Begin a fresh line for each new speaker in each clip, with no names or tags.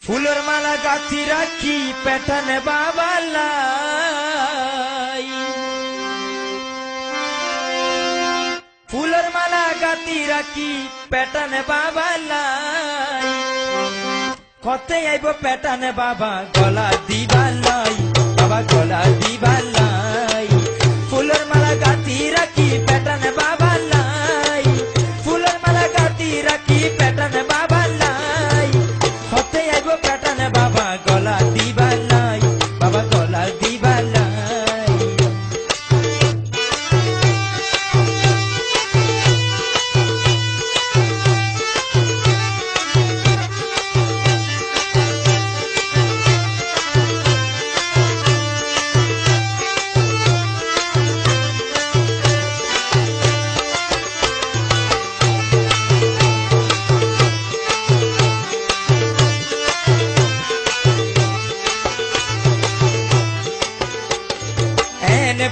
ফুলের মালা গাঁথি রাখি পেটানে বাবালাই, ফুলের মালা গাঁথি রাখি পেটানে বাবালাই, কতে আইব পেটানে বাবা গলা দিবালাই, বাবা গলা দিবালাই। ফুলের মালা গাঁথি রাখি পেটানে বাবালাই, ফুলের মালা গাঁথি রাখি পেটানে বাবালাই, কতে আইব পেটানে বাবা গলা দিবালাই, বাবা গলা দিবালাই।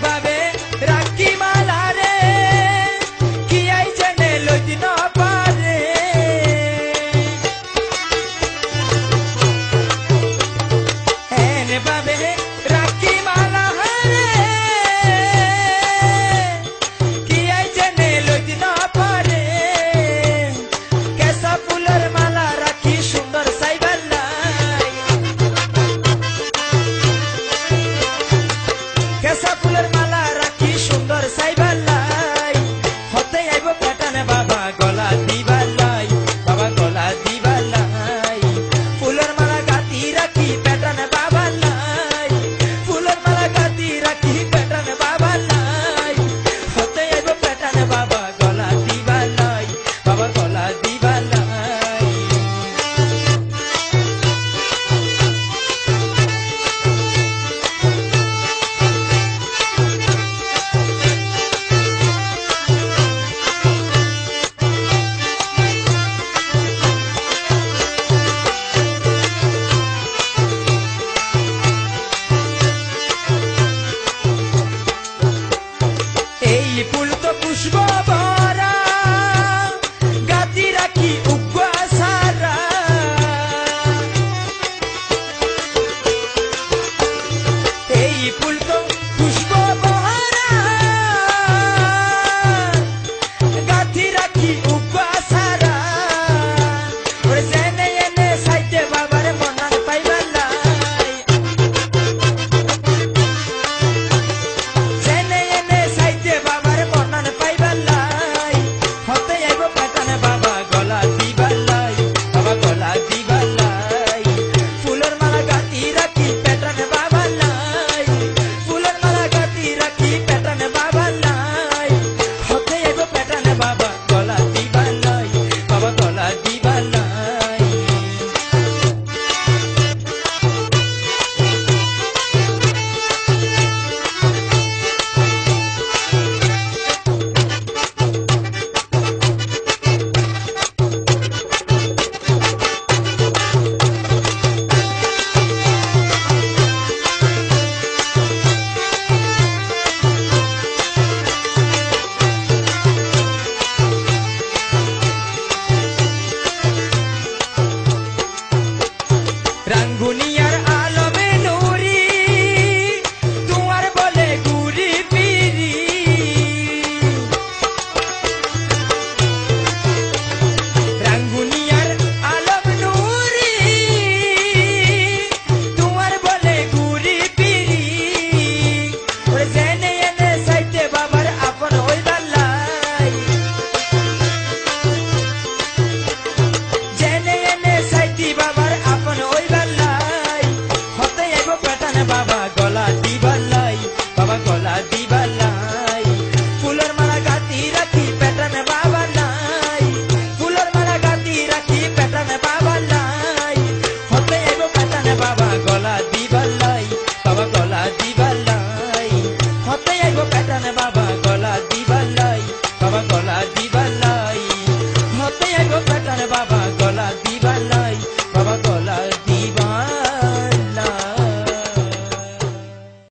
বাবে রাখি মালা রে কি আইজনে লইতে না পারে, এনে বাবে রাখি মালা রে কি আইজনে লইতে না পারে, কেসা ফুলের মালা রাখি সুন্দর সাইবালাই, কেসা ফুলের মালা রাখি সুন্দর সাইবালাই, হতে আইব পেটানে বাবা গলা দিবালাই, বাবা গলা দিবালাই। ফুলের মালা গাঁথি রাখি পেটানে বাবালাই, ফুলের মালা গাঁথি রাখি পেটানে বাবালাই, হতে আইব পেটানে বাবা গলা দিবালাই, বাবা গলা দিবালাই। এই ফুল তো পুষ্প